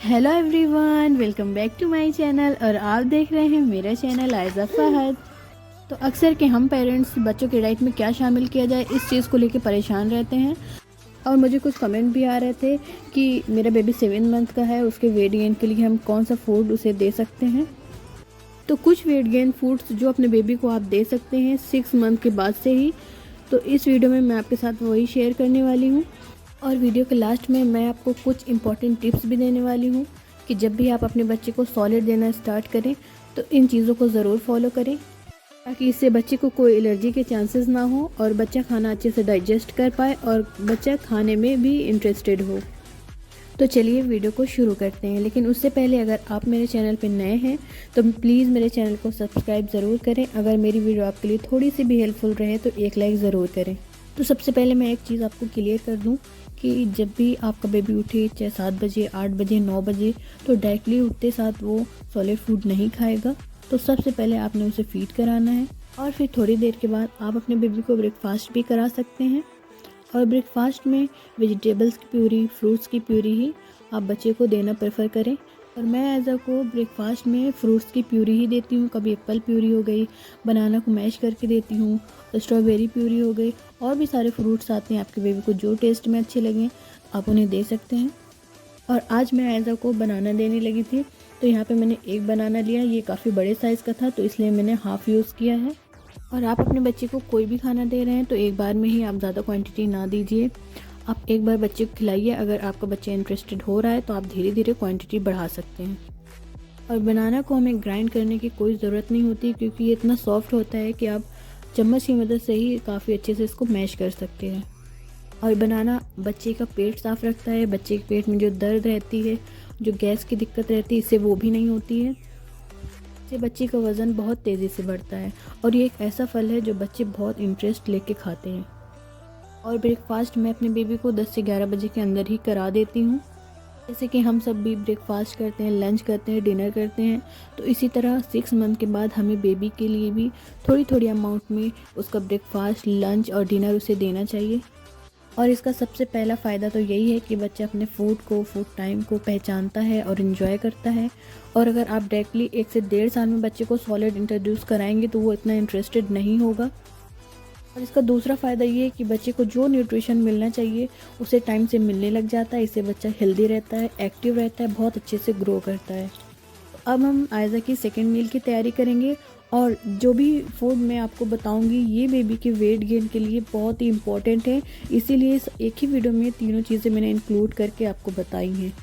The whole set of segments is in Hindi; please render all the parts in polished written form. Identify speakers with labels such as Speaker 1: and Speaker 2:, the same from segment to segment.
Speaker 1: Hello everyone, welcome back to my channel. और आप देख रहे हैं मेरा चैनल आयज़ा फहद। तो अक्सर के हम पेरेंट्स बच्चों की डाइट में क्या शामिल किया जाए इस चीज़ को लेकर परेशान रहते हैं। और मुझे कुछ कमेंट भी आ रहे थे कि मेरा बेबी 7 मंथ का है, उसके वेट गेन के लिए हम कौन सा फूड उसे दे सकते हैं। तो कुछ वेट गेन फूड्स जो अपने बेबी को आप दे सकते हैं 6 मंथ के बाद से ही। तो इस वीडियो में मैं आपके साथ वही शेयर करने वाली हूँ। और वीडियो के लास्ट में मैं आपको कुछ इंपॉर्टेंट टिप्स भी देने वाली हूँ कि जब भी आप अपने बच्चे को सॉलिड देना स्टार्ट करें तो इन चीज़ों को ज़रूर फॉलो करें, ताकि इससे बच्चे को कोई एलर्जी के चांसेस ना हो और बच्चा खाना अच्छे से डाइजेस्ट कर पाए और बच्चा खाने में भी इंटरेस्टेड हो। तो चलिए वीडियो को शुरू करते हैं। लेकिन उससे पहले अगर आप मेरे चैनल पर नए हैं तो प्लीज़ मेरे चैनल को सब्सक्राइब ज़रूर करें। अगर मेरी वीडियो आपके लिए थोड़ी सी भी हेल्पफुल रहे तो एक लाइक ज़रूर करें। तो सबसे पहले मैं एक चीज़ आपको क्लियर कर दूं कि जब भी आपका बेबी उठे, चाहे 7 बजे, 8 बजे, 9 बजे, तो डायरेक्टली उठते साथ वो सॉलिड फूड नहीं खाएगा। तो सबसे पहले आपने उसे फीड कराना है और फिर थोड़ी देर के बाद आप अपने बेबी को ब्रेकफास्ट भी करा सकते हैं। और ब्रेकफास्ट में वेजिटेबल्स की प्यूरी, फ्रूट्स की प्यूरी ही आप बच्चे को देना प्रेफर करें। और मैं एज़ अ को ब्रेकफास्ट में फ्रूट्स की प्यूरी ही देती हूँ। कभी एप्पल प्यूरी हो गई, बनाना को मैश करके देती हूँ, तो स्ट्रॉबेरी प्यूरी हो गई, और भी सारे फ्रूट्स आते हैं। आपके बेबी को जो टेस्ट में अच्छे लगें आप उन्हें दे सकते हैं। और आज मैं एज़ अ को बनाना देने लगी थी, तो यहाँ पे मैंने एक बनाना लिया। ये काफ़ी बड़े साइज़ का था तो इसलिए मैंने हाफ़ यूज़ किया है। और आप अपने बच्चे को कोई भी खाना दे रहे हैं तो एक बार में ही आप ज़्यादा क्वांटिटी ना दीजिए। आप एक बार बच्चे को खिलाइए। अगर आपका बच्चा इंटरेस्टेड हो रहा है तो आप धीरे धीरे क्वांटिटी बढ़ा सकते हैं। और बनाना को हमें ग्राइंड करने की कोई ज़रूरत नहीं होती, क्योंकि ये इतना सॉफ्ट होता है कि आप चम्मच की मदद से ही काफ़ी अच्छे से इसको मैश कर सकते हैं। और बनाना बच्चे का पेट साफ़ रखता है। बच्चे के पेट में जो दर्द रहती है, जो गैस की दिक्कत रहती है, इससे वो भी नहीं होती है। इससे बच्चे का वज़न बहुत तेज़ी से बढ़ता है। और ये एक ऐसा फल है जो बच्चे बहुत इंटरेस्ट लेके खाते हैं। और ब्रेकफास्ट मैं अपने बेबी को 10 से 11 बजे के अंदर ही करा देती हूँ। जैसे कि हम सब भी ब्रेकफास्ट करते हैं, लंच करते हैं, डिनर करते हैं, तो इसी तरह 6 मंथ के बाद हमें बेबी के लिए भी थोड़ी थोड़ी अमाउंट में उसका ब्रेकफास्ट, लंच और डिनर उसे देना चाहिए। और इसका सबसे पहला फ़ायदा तो यही है कि बच्चा अपने फूड टाइम को पहचानता है और इन्जॉय करता है। और अगर आप डायरेक्टली 1 से 1.5 साल में बच्चे को सॉलिड इंट्रोड्यूस कराएंगे तो वो इतना इंटरेस्टेड नहीं होगा। और इसका दूसरा फ़ायदा ये है कि बच्चे को जो न्यूट्रिशन मिलना चाहिए उसे टाइम से मिलने लग जाता है। इससे बच्चा हेल्दी रहता है, एक्टिव रहता है, बहुत अच्छे से ग्रो करता है। तो अब हम आयज़ा की सेकेंड मील की तैयारी करेंगे। और जो भी फूड मैं आपको बताऊंगी ये बेबी के वेट गेन के लिए बहुत ही इम्पोर्टेंट है, इसीलिए इस एक ही वीडियो में तीनों चीज़ें मैंने इंक्लूड करके आपको बताई हैं।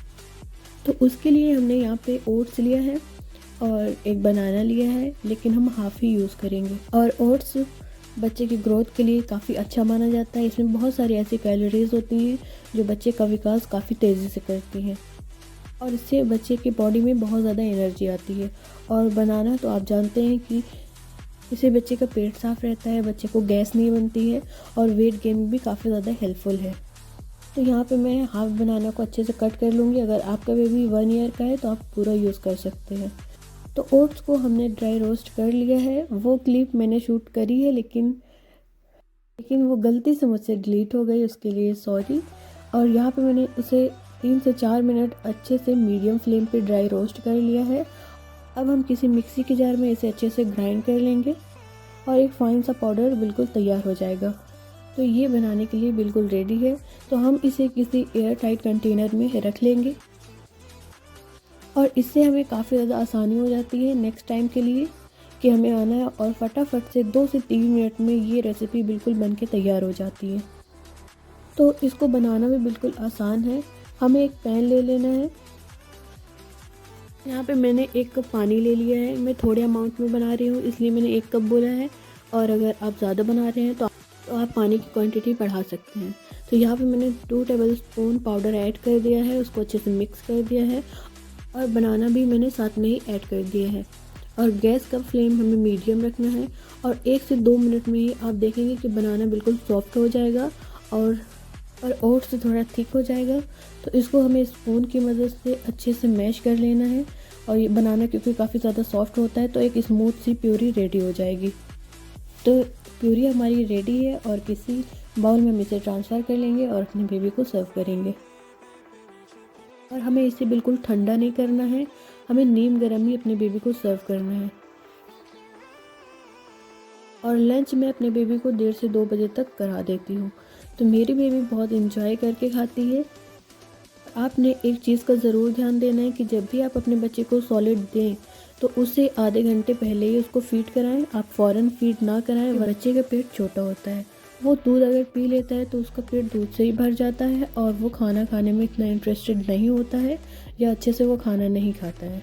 Speaker 1: तो उसके लिए हमने यहाँ पे ओट्स लिया है और एक बनाना लिया है, लेकिन हम हाफ़ ही यूज़ करेंगे। और ओट्स बच्चे की ग्रोथ के लिए काफ़ी अच्छा माना जाता है। इसमें बहुत सारी ऐसी कैलोरीज होती हैं जो बच्चे का विकास काफ़ी तेज़ी से करती हैं और इससे बच्चे की बॉडी में बहुत ज़्यादा एनर्जी आती है। और बनाना तो आप जानते हैं कि इससे बच्चे का पेट साफ़ रहता है, बच्चे को गैस नहीं बनती है और वेट गेन में भी काफ़ी ज़्यादा हेल्पफुल है। तो यहाँ पे मैं हाफ बनाना को अच्छे से कट कर लूँगी। अगर आपका बेबी 1 ईयर का है तो आप पूरा यूज़ कर सकते हैं। तो ओट्स को हमने ड्राई रोस्ट कर लिया है। वो क्लिप मैंने शूट करी है लेकिन वो गलती से मुझसे डिलीट हो गई, उसके लिए सॉरी। और यहाँ पे मैंने उसे 3 से 4 मिनट अच्छे से मीडियम फ्लेम पे ड्राई रोस्ट कर लिया है। अब हम किसी मिक्सी के जार में इसे अच्छे से ग्राइंड कर लेंगे और एक फाइन सा पाउडर बिल्कुल तैयार हो जाएगा। तो ये बनाने के लिए बिल्कुल रेडी है। तो हम इसे किसी एयर टाइट कंटेनर में रख लेंगे और इससे हमें काफ़ी ज़्यादा आसानी हो जाती है नेक्स्ट टाइम के लिए कि हमें आना है और फटाफट से 2 से 3 मिनट में ये रेसिपी बिल्कुल बन के तैयार हो जाती है। तो इसको बनाना भी बिल्कुल आसान है। हमें एक पैन ले लेना है। यहाँ पे मैंने 1 कप पानी ले लिया है। मैं थोड़े अमाउंट में बना रही हूँ इसलिए मैंने 1 कप बोला है। और अगर आप ज़्यादा बना रहे हैं तो आप पानी की क्वांटिटी बढ़ा सकते हैं। तो यहाँ पे मैंने 2 टेबल स्पून पाउडर ऐड कर दिया है, उसको अच्छे से मिक्स कर दिया है और बनाना भी मैंने साथ में ही ऐड कर दिया है। और गैस का फ्लेम हमें मीडियम रखना है और 1 से 2 मिनट में ही आप देखेंगे कि बनाना बिल्कुल सॉफ्ट हो जाएगा और ओट्स थोड़ा थिक हो जाएगा। तो इसको हमें स्पून की मदद से अच्छे से मैश कर लेना है। और ये बनाना क्योंकि काफ़ी ज़्यादा सॉफ्ट होता है तो एक स्मूथ सी प्यूरी रेडी हो जाएगी। तो प्यूरी हमारी रेडी है और किसी बाउल में हम इसे ट्रांसफ़र कर लेंगे और अपने बेबी को सर्व करेंगे। और हमें इसे बिल्कुल ठंडा नहीं करना है, हमें नीम गर्म ही अपने बेबी को सर्व करना है। और लंच मैं अपने बेबी को 1:30 से 2 बजे तक करा देती हूँ। तो मेरी बेबी बहुत इंजॉय करके खाती है। आपने एक चीज़ का ज़रूर ध्यान देना है कि जब भी आप अपने बच्चे को सॉलिड दें तो उसे आधे घंटे पहले ही उसको फीड कराएं। आप फ़ौरन फीड ना कराएं, बच्चे का पेट छोटा होता है। वो दूध अगर पी लेता है तो उसका पेट दूध से ही भर जाता है और वो खाना खाने में इतना इंटरेस्टेड नहीं होता है या अच्छे से वो खाना नहीं खाता है।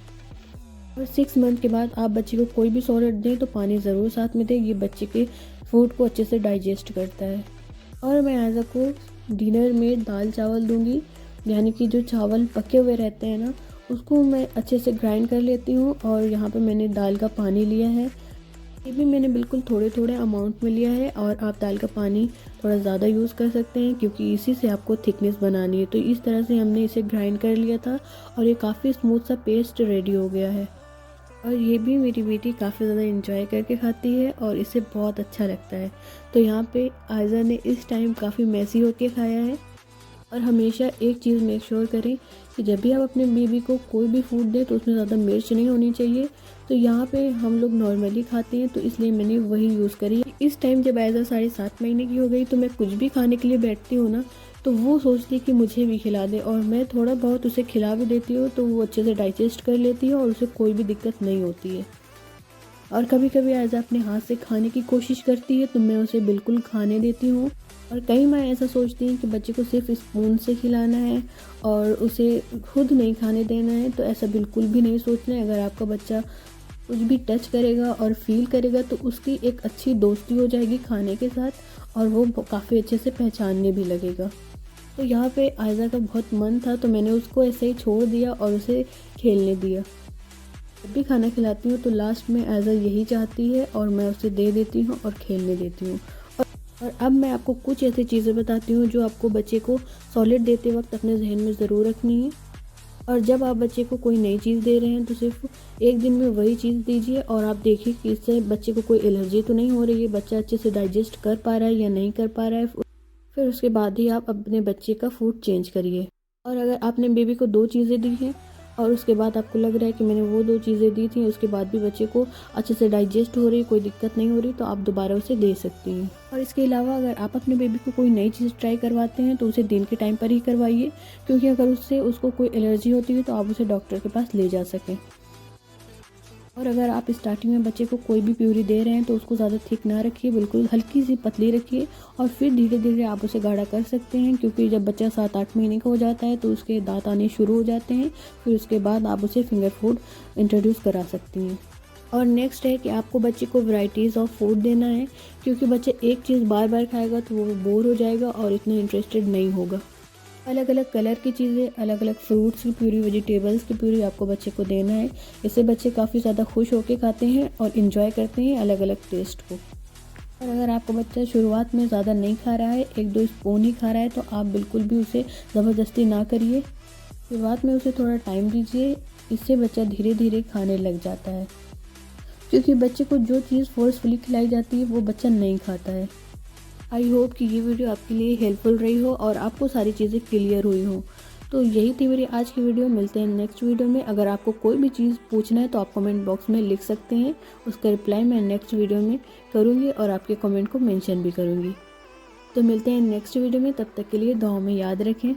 Speaker 1: और 6 मंथ के बाद आप बच्चे को कोई भी सॉलिड दें तो पानी ज़रूर साथ में दें, ये बच्चे के फूड को अच्छे से डाइजेस्ट करता है। और मैं आयज़ा को डिनर में दाल चावल दूंगी, यानी कि जो चावल पके हुए रहते हैं ना, उसको मैं अच्छे से ग्राइंड कर लेती हूँ। और यहाँ पे मैंने दाल का पानी लिया है, ये भी मैंने बिल्कुल थोड़े थोड़े अमाउंट में लिया है। और आप दाल का पानी थोड़ा ज़्यादा यूज़ कर सकते हैं क्योंकि इसी से आपको थिकनेस बनानी है। तो इस तरह से हमने इसे ग्राइंड कर लिया था और ये काफ़ी स्मूथ सा पेस्ट रेडी हो गया है। और ये भी मेरी बेटी काफ़ी ज़्यादा इंजॉय करके खाती है और इसे बहुत अच्छा लगता है। तो यहाँ पे आयज़ा ने इस टाइम काफ़ी मैसी होके खाया है। और हमेशा एक चीज़ मेक श्योर करें कि जब भी आप अपने बेबी को कोई भी फूड दें तो उसमें ज़्यादा मिर्च नहीं होनी चाहिए। तो यहाँ पे हम लोग नॉर्मली खाते हैं तो इसलिए मैंने वही यूज़ करी। इस टाइम जब आयज़ा 7.5 महीने की हो गई तो मैं कुछ भी खाने के लिए बैठती हूँ ना, तो वो सोचती है कि मुझे भी खिला दे और मैं थोड़ा बहुत उसे खिला भी देती हूँ तो वो अच्छे से डाइजेस्ट कर लेती है और उसे कोई भी दिक्कत नहीं होती है। और कभी कभी आयज़ा अपने हाथ से खाने की कोशिश करती है तो मैं उसे बिल्कुल खाने देती हूँ। और कई माँ ऐसा सोचती हैं कि बच्चे को सिर्फ स्पून से खिलाना है और उसे खुद नहीं खाने देना है, तो ऐसा बिल्कुल भी नहीं सोचना है। अगर आपका बच्चा कुछ भी टच करेगा और फील करेगा तो उसकी एक अच्छी दोस्ती हो जाएगी खाने के साथ और वो काफ़ी अच्छे से पहचानने भी लगेगा। तो यहाँ पे आयज़ा का बहुत मन था तो मैंने उसको ऐसे ही छोड़ दिया और उसे खेलने दिया। जब भी खाना खिलाती हूँ तो लास्ट में आयज़ा यही चाहती है और मैं उसे दे देती हूँ और खेलने देती हूँ। और अब मैं आपको कुछ ऐसी चीज़ें बताती हूँ जो आपको बच्चे को सॉलिड देते वक्त अपने जहन में ज़रूर रखनी है। और जब आप बच्चे को कोई नई चीज़ दे रहे हैं तो सिर्फ एक दिन में वही चीज़ दीजिए और आप देखिए कि इससे बच्चे को कोई एलर्जी तो नहीं हो रही है, बच्चा अच्छे से डाइजेस्ट कर पा रहा है या नहीं कर पा रहा है। फिर उसके बाद ही आप अपने बच्चे का फूड चेंज करिए। और अगर आपने बेबी को 2 चीज़ें दी हैं और उसके बाद आपको लग रहा है कि मैंने वो 2 चीज़ें दी थी उसके बाद भी बच्चे को अच्छे से डाइजेस्ट हो रही, कोई दिक्कत नहीं हो रही, तो आप दोबारा उसे दे सकती हैं। और इसके अलावा अगर आप अपने बेबी को कोई नई चीज़ ट्राई करवाते हैं तो उसे दिन के टाइम पर ही करवाइए, क्योंकि अगर उससे उसको कोई एलर्जी होती है तो आप उसे डॉक्टर के पास ले जा सकें। और अगर आप स्टार्टिंग में बच्चे को कोई भी प्यूरी दे रहे हैं तो उसको ज़्यादा थिक ना रखिए, बिल्कुल हल्की सी पतली रखिए और फिर धीरे धीरे आप उसे गाढ़ा कर सकते हैं, क्योंकि जब बच्चा 7-8 महीने का हो जाता है तो उसके दांत आने शुरू हो जाते हैं। फिर उसके बाद आप उसे फिंगर फूड इंट्रोड्यूस करा सकती हैं। और नेक्स्ट है कि आपको बच्चे को वैरायटीज़ ऑफ फूड देना है, क्योंकि बच्चे एक चीज़ बार बार खाएगा तो वो बोर हो जाएगा और इतना इंटरेस्टेड नहीं होगा। अलग अलग कलर की चीज़ें, अलग अलग फ्रूट्स की प्यूरी, वेजिटेबल्स की प्यूरी आपको बच्चे को देना है। इससे बच्चे काफ़ी ज़्यादा खुश होकर खाते हैं और इन्जॉय करते हैं अलग अलग टेस्ट को। और अगर आपका बच्चा शुरुआत में ज़्यादा नहीं खा रहा है, 1-2 स्पून ही खा रहा है, तो आप बिल्कुल भी उसे ज़बरदस्ती ना करिए। शुरुआत में उसे थोड़ा टाइम दीजिए, इससे बच्चा धीरे धीरे खाने लग जाता है, क्योंकि बच्चे को जो चीज़ फोर्सफुली खिलाई जाती है वो बच्चा नहीं खाता है। आई होप कि ये वीडियो आपके लिए हेल्पफुल रही हो और आपको सारी चीज़ें क्लियर हुई हो। तो यही थी मेरी आज की वीडियो। मिलते हैं नेक्स्ट वीडियो में। अगर आपको कोई भी चीज़ पूछना है तो आप कमेंट बॉक्स में लिख सकते हैं, उसका रिप्लाई मैं नेक्स्ट वीडियो में करूँगी और आपके कमेंट को मेंशन भी करूँगी। तो मिलते हैं नेक्स्ट वीडियो में, तब तक के लिए दुआओं में याद रखें।